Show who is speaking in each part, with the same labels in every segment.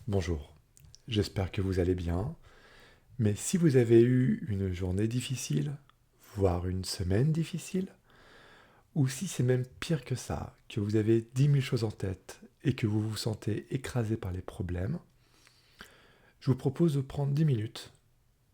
Speaker 1: Bonjour, j'espère que vous allez bien, mais si vous avez eu une journée difficile, voire une semaine difficile, ou si c'est même pire que ça, que vous avez 10 000 choses en tête et que vous vous sentez écrasé par les problèmes, je vous propose de prendre 10 minutes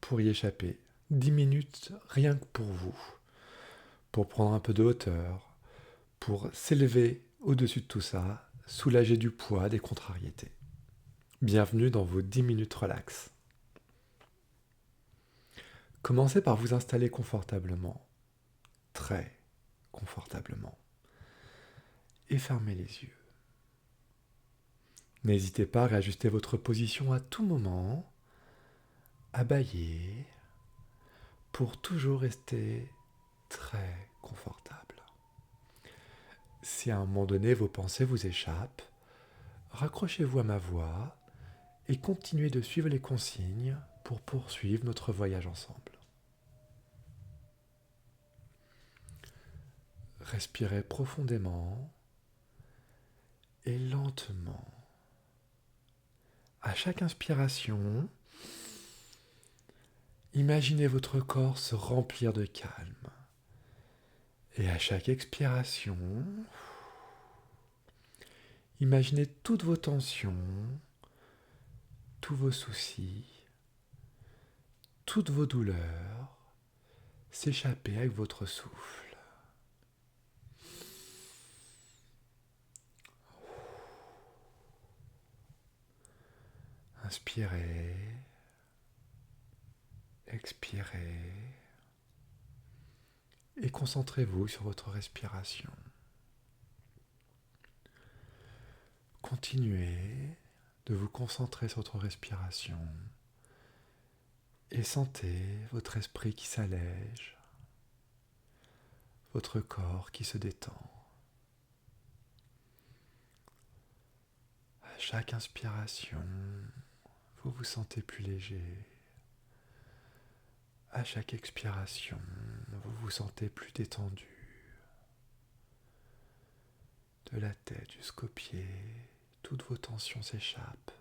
Speaker 1: pour y échapper. 10 minutes rien que pour vous, pour prendre un peu de hauteur, pour s'élever au-dessus de tout ça, soulager du poids des contrariétés. Bienvenue dans vos 10 minutes relax. Commencez par vous installer confortablement, très confortablement, et fermez les yeux. N'hésitez pas à réajuster votre position à tout moment, à bâiller, pour toujours rester très confortable. Si à un moment donné vos pensées vous échappent, raccrochez-vous à ma voix et continuez de suivre les consignes pour poursuivre notre voyage ensemble. Respirez profondément et lentement. À chaque inspiration, imaginez votre corps se remplir de calme. Et à chaque expiration, imaginez toutes vos tensions, tous vos soucis, toutes vos douleurs s'échapper avec votre souffle. Inspirez, expirez et concentrez-vous sur votre respiration. Continuez de vous concentrer sur votre respiration et sentez votre esprit qui s'allège, votre corps qui se détend. À chaque inspiration, vous vous sentez plus léger. À chaque expiration, vous vous sentez plus détendu. De la tête jusqu'aux pieds, toutes vos tensions s'échappent.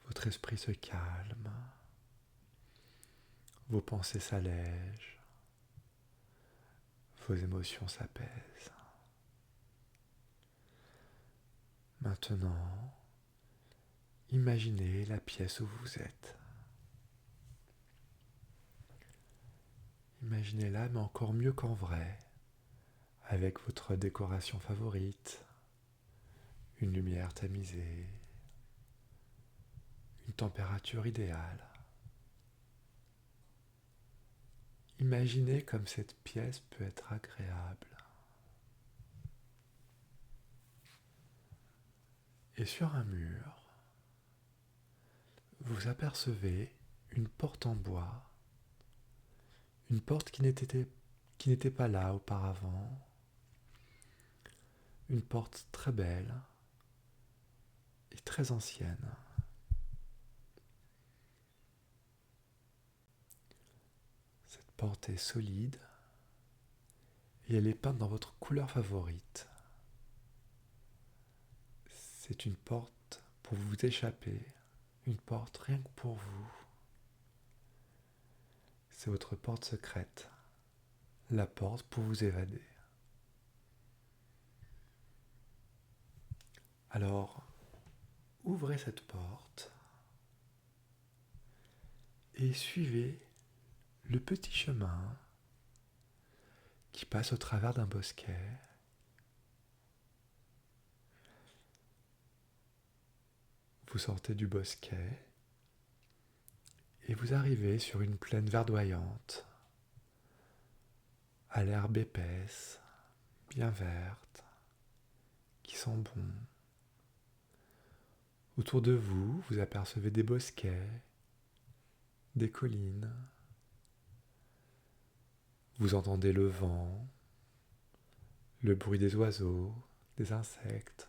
Speaker 1: Votre esprit se calme. Vos pensées s'allègent. Vos émotions s'apaisent. Maintenant, imaginez la pièce où vous êtes. Imaginez-la, mais encore mieux qu'en vrai, avec votre décoration favorite, une lumière tamisée, une température idéale. Imaginez comme cette pièce peut être agréable. Et sur un mur, vous apercevez une porte en bois, une porte qui n'était pas là auparavant, une porte très belle et très ancienne. Cette porte est solide et elle est peinte dans votre couleur favorite. C'est une porte pour vous échapper, une porte rien que pour vous. C'est votre porte secrète, la porte pour vous évader. Alors, ouvrez cette porte et suivez le petit chemin qui passe au travers d'un bosquet. Vous sortez du bosquet et vous arrivez sur une plaine verdoyante, à l'herbe épaisse, bien verte, qui sent bon. Autour de vous, vous apercevez des bosquets, des collines. Vous entendez le vent, le bruit des oiseaux, des insectes.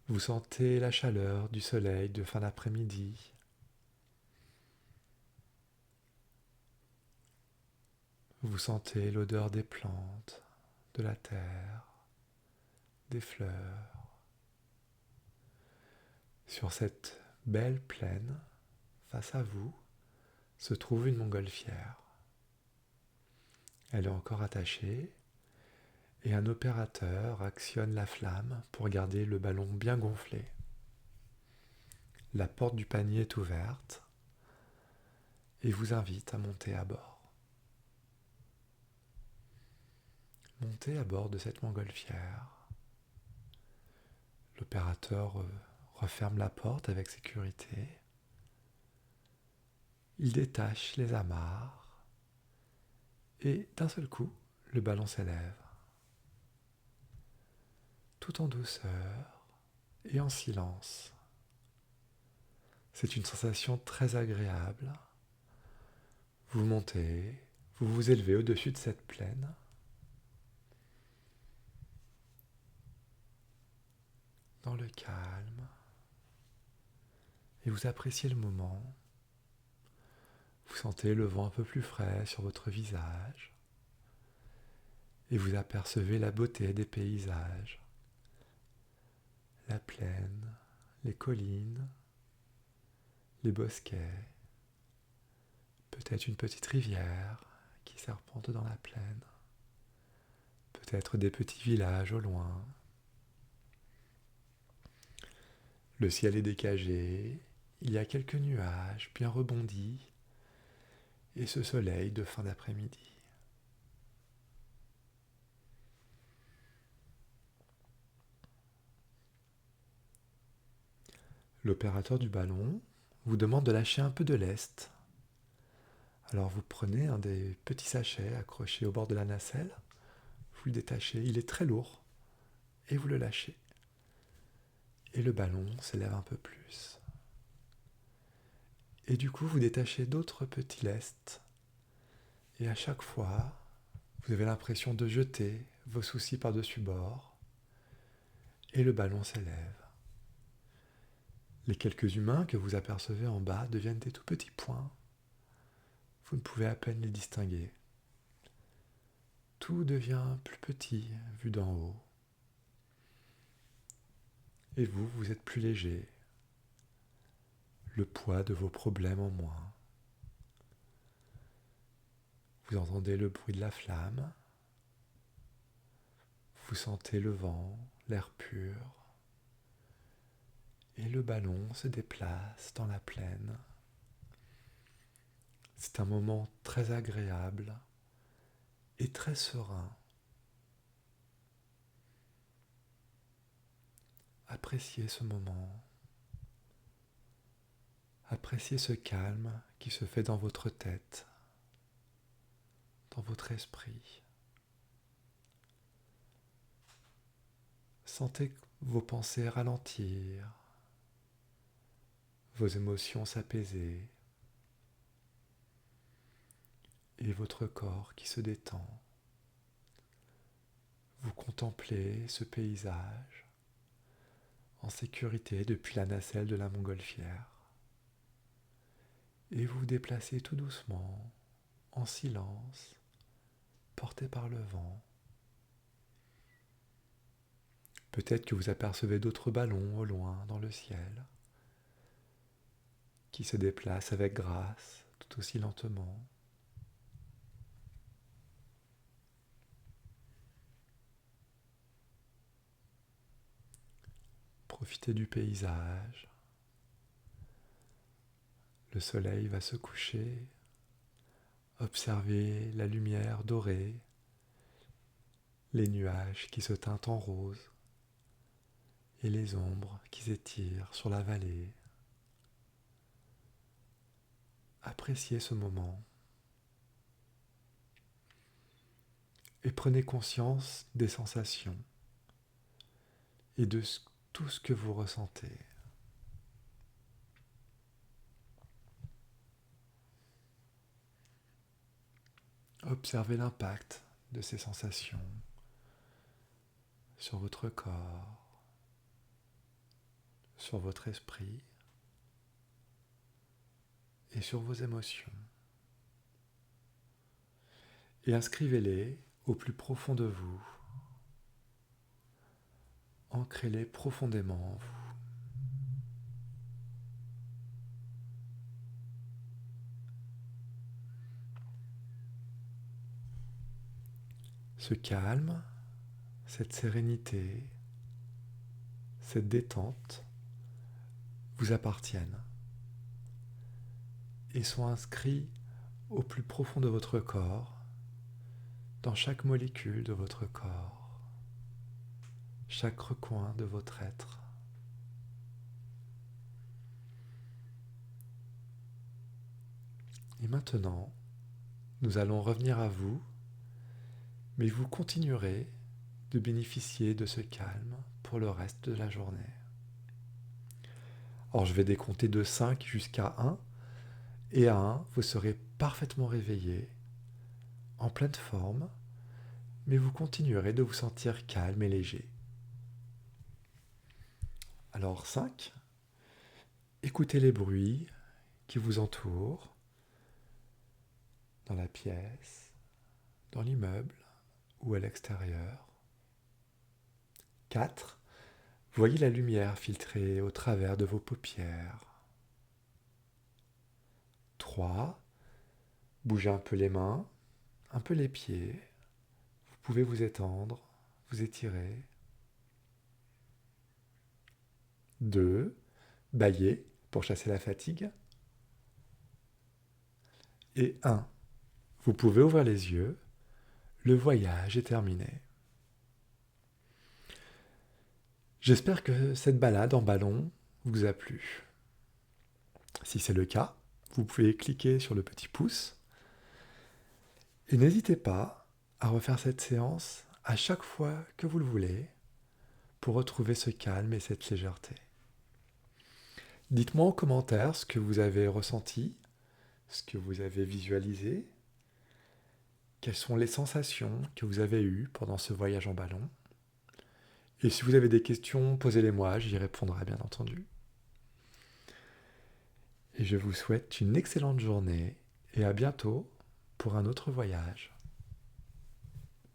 Speaker 1: Vous sentez la chaleur du soleil de fin d'après-midi. Vous sentez l'odeur des plantes, de la terre, des fleurs. Sur cette belle plaine, face à vous, se trouve une montgolfière. Elle est encore attachée et un opérateur actionne la flamme pour garder le ballon bien gonflé. La porte du panier est ouverte et vous invite à monter à bord. Montez à bord de cette montgolfière. L'opérateur referme la porte avec sécurité. Il détache les amarres et d'un seul coup, le ballon s'élève. Tout en douceur et en silence. C'est une sensation très agréable. Vous montez, vous vous élevez au-dessus de cette plaine. Dans le calme. Et vous appréciez le moment. Vous sentez le vent un peu plus frais sur votre visage. Et vous apercevez la beauté des paysages. La plaine, les collines, les bosquets, peut-être une petite rivière qui serpente dans la plaine, peut-être des petits villages au loin. Le ciel est dégagé, il y a quelques nuages bien rebondis et ce soleil de fin d'après-midi. L'opérateur du ballon vous demande de lâcher un peu de lest. Alors vous prenez un des petits sachets accrochés au bord de la nacelle, vous le détachez, il est très lourd, et vous le lâchez. Et le ballon s'élève un peu plus. Et du coup, vous détachez d'autres petits lests, et à chaque fois, vous avez l'impression de jeter vos soucis par-dessus bord, et le ballon s'élève. Les quelques humains que vous apercevez en bas deviennent des tout petits points. Vous ne pouvez à peine les distinguer. Tout devient plus petit vu d'en haut. Et vous, vous êtes plus léger. Le poids de vos problèmes en moins. Vous entendez le bruit de la flamme. Vous sentez le vent, l'air pur. Et le ballon se déplace dans la plaine. C'est un moment très agréable et très serein. Appréciez ce moment. Appréciez ce calme qui se fait dans votre tête, dans votre esprit. Sentez vos pensées ralentir, vos émotions s'apaiser et votre corps qui se détend. Vous contemplez ce paysage en sécurité depuis la nacelle de la montgolfière et vous vous déplacez tout doucement, en silence, porté par le vent. Peut-être que vous apercevez d'autres ballons au loin dans le ciel qui se déplacent avec grâce, tout aussi lentement. Profitez du paysage. Le soleil va se coucher. Observez la lumière dorée, les nuages qui se teintent en rose et les ombres qui s'étirent sur la vallée. Appréciez ce moment et prenez conscience des sensations et de tout ce que vous ressentez. Observez l'impact de ces sensations sur votre corps, sur votre esprit et sur vos émotions. Et inscrivez-les au plus profond de vous. Ancrez-les profondément en vous. ce calme, cette sérénité, cette détente vous appartiennent et sont inscrits au plus profond de votre corps, dans chaque molécule de votre corps, chaque recoin de votre être. Et maintenant, nous allons revenir à vous, mais vous continuerez de bénéficier de ce calme pour le reste de la journée. Alors je vais décompter de 5 jusqu'à 1, et à 1, vous serez parfaitement réveillé, en pleine forme, mais vous continuerez de vous sentir calme et léger. Alors 5, écoutez les bruits qui vous entourent, dans la pièce, dans l'immeuble ou à l'extérieur. 4, voyez la lumière filtrer au travers de vos paupières. 3, bougez un peu les mains, un peu les pieds. Vous pouvez vous étendre, vous étirer. 2, bâillez pour chasser la fatigue. Et 1, vous pouvez ouvrir les yeux. Le voyage est terminé. J'espère que cette balade en ballon vous a plu. Si c'est le cas, vous pouvez cliquer sur le petit pouce et n'hésitez pas à refaire cette séance à chaque fois que vous le voulez pour retrouver ce calme et cette légèreté. Dites-moi en commentaire ce que vous avez ressenti, ce que vous avez visualisé, quelles sont les sensations que vous avez eues pendant ce voyage en ballon. Et si vous avez des questions, posez-les-moi, j'y répondrai bien entendu. Et je vous souhaite une excellente journée et à bientôt pour un autre voyage.